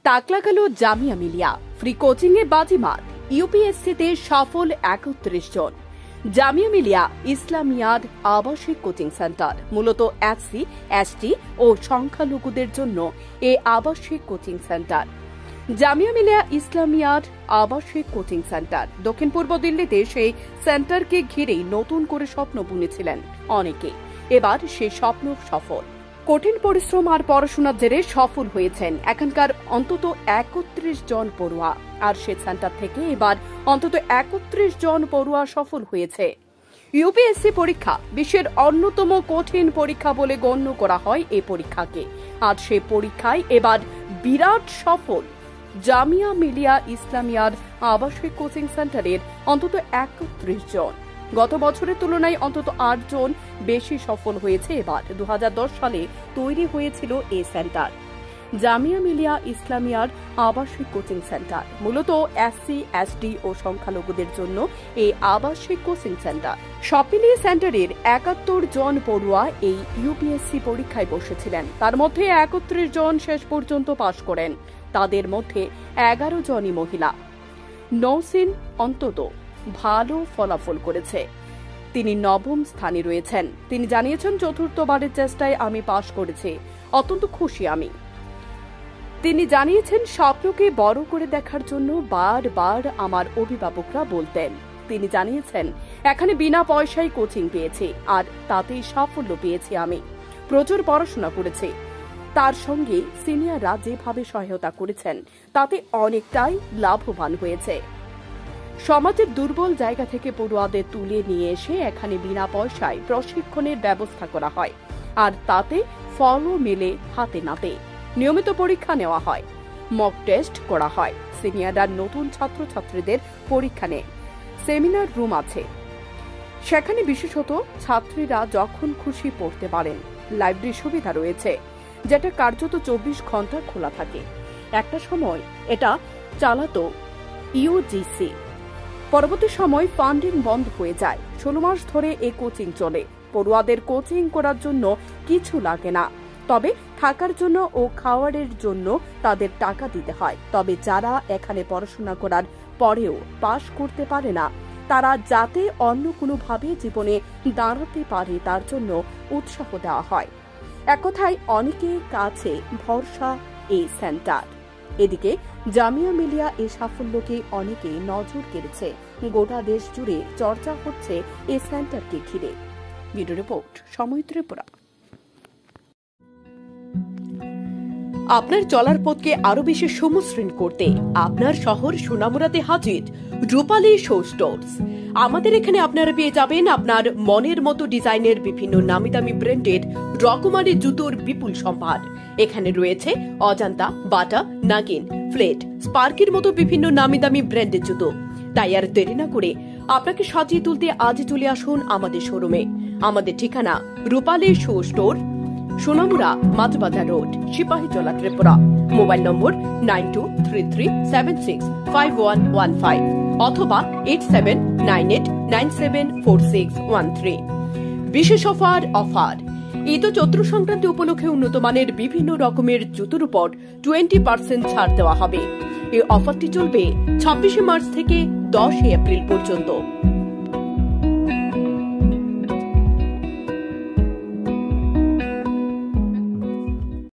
তাক লাগালো Jamia Millia, free coaching এ বাজিমাত, ইউপিএসসিতে সফল ৩১ জন। জামিয়া মিলিয়া ইসলামিয়ার আবাসিক কোচিং সেন্টার মূলত এসসি, এসটি ও সংখ্যালঘুদের জন্য এই আবাসিক কোচিং সেন্টার। জামিয়া মিলিয়া ইসলামিয়ার আবাসিক কোচিং সেন্টার দক্ষিণ পূর্ব দিল্লিতে সেই সেন্টারকে ঘিরেই নতুন করে স্বপ্ন বুনেছিলেন অনেকে। এবার সেই স্বপ্ন সফল। কঠিন পরিশ্রম আর পড়াশোনার জেরে সফল হয়েছেন এখানকার অন্তত ৩১ জন পড়ুয়া। আর সে সেন্টার থেকে এবার অন্তত ৩১ জন পড়ুয়া সফল হয়েছে। ইউপিএসসি পরীক্ষা বিশ্বের অন্যতম কঠিন পরীক্ষা বলে গণ্য করা হয় এই পরীক্ষাকে। আর সেই পরীক্ষায় এবার বিরাট সফল জামিয়া মিলিয়া ইসলামিয়ার আবাসিক কোচিং সেন্টারের অন্তত ৩১ জন। গত বছরের তুলনায় অন্তত ৮ জন বেশি সফল হয়েছে এবার। ২০১০ সালে তৈরি হয়েছিল এই সেন্টার। জামিয়া মিলিয়া ইসলামিয়ার আবাসিক কোচিং সেন্টার মূলত এসসি, এসটি ও সংখ্যালঘুদের জন্য এই আবাসিক কোচিং সেন্টার। সব মিলিয়ে সেন্টারের ৭১ জন পড়ুয়া এই ইউপিএসসি পরীক্ষায় বসেছিলেন। তার মধ্যে ৩১ জন শেষ পর্যন্ত পাশ করেন। তাদের মধ্যে ১১ জনই মহিলা। নওসিন অন্তত ভালো ফলাফল করেছে। তিনি ৯ম স্থানে রয়েছেন। তিনি জানিয়েছেন, চতুর্থবারের চেষ্টায় আমি পাশ করেছি, অত্যন্ত খুশি আমি। তিনি জানিয়েছেন, স্বপ্নকে বড় করে দেখার জন্য বারবার আমার অভিভাবকরা বলতেন। তিনি জানিয়েছেন, এখানে বিনা পয়সায় কোচিং পেয়েছি আর তাতেই সাফল্য পেয়েছি আমি। প্রচুর পড়াশোনা করেছি। তার সঙ্গে সিনিয়ররা যেভাবে সহায়তা করেছেন তাতে অনেকটাই লাভবান হয়েছে। সমাজের দুর্বল জায়গা থেকে পড়ুয়াদের তুলে নিয়ে এসে এখানে বিনা পয়সায় প্রশিক্ষণের ব্যবস্থা করা হয়। আর তাতে ফলও মেলে হাতে নাতে। নিয়মিত পরীক্ষা নেওয়া হয়, মক টেস্ট করা হয়। সিনিয়ররা নতুন ছাত্রছাত্রীদের পরীক্ষা নেয়। সেমিনার রুম আছে, সেখানে বিশেষত ছাত্রীরা যখন খুশি পড়তে পারেন। লাইব্রেরি সুবিধা রয়েছে, যেটা কার্যত ২৪ ঘন্টা খোলা থাকে। একটা সময় এটা চালাতো ইউজিসি। পরবর্তী সময় ফান্ডিং বন্ধ হয়ে যায়। ১৬ মাস ধরে এই কোচিং চলে। পড়ুয়াদের কোচিং করার জন্য কিছু লাগে না, তবে থাকার জন্য ও খাওয়ারের জন্য তাদের টাকা দিতে হয়। তবে যারা এখানে পড়াশোনা করার পরেও পাশ করতে পারে না, তারা যাতে অন্য কোনোভাবে জীবনে দাঁড়াতে পারে তার জন্য উৎসাহ দেওয়া হয়। এক কথায় অনেকের কাছে ভরসা এই সেন্টার। এদিকে জামিয়া মিলিয়া এই সাফল্যকে অনেকে নজর কেড়েছে। গোটা দেশ জুড়ে চর্চা হচ্ছে এই সেন্টারকে ঘিরে। ব্যুরো রিপোর্ট, সময় ত্রিপুরা। আপনার চলার পথকে আরো বেশি সমশ্রীণ করতে আপনার শহর সোনামুড়াতে হাজির রূপালী শো স্টোর্স। আমাদের এখানে আপনারা পেয়ে যাবেন আপনার মনের মতো ডিজাইনের বিভিন্ন নামি দামি ব্র্যান্ডের রকমারি জুতোর বিপুল সম্ভার। এখানে রয়েছে অজান্তা, বাটা, নাগিন, ফ্লেট, স্পার্কের মতো বিভিন্ন নামি দামি ব্র্যান্ডের জুতো। তাই আর দেরি না করে আপনাকে সাজিয়ে তুলতে আজ চলে আসুন আমাদের শোরুমে। আমাদের ঠিকানা Rupali show store, Sonamura, Majhbazar road, Sepahijala, Tripura. Mobile number 9233765115 অথবা 8798974613। বিশেষ অফার ঈদ ও চৈত্র সংক্রান্তি উপলক্ষে উন্নত মানের বিভিন্ন রকমের জুতোর উপর 20% ছাড় দেওয়া হবে। এই অফারটি চলবে 26 মার্চ থেকে 10 এপ্রিল পর্যন্ত।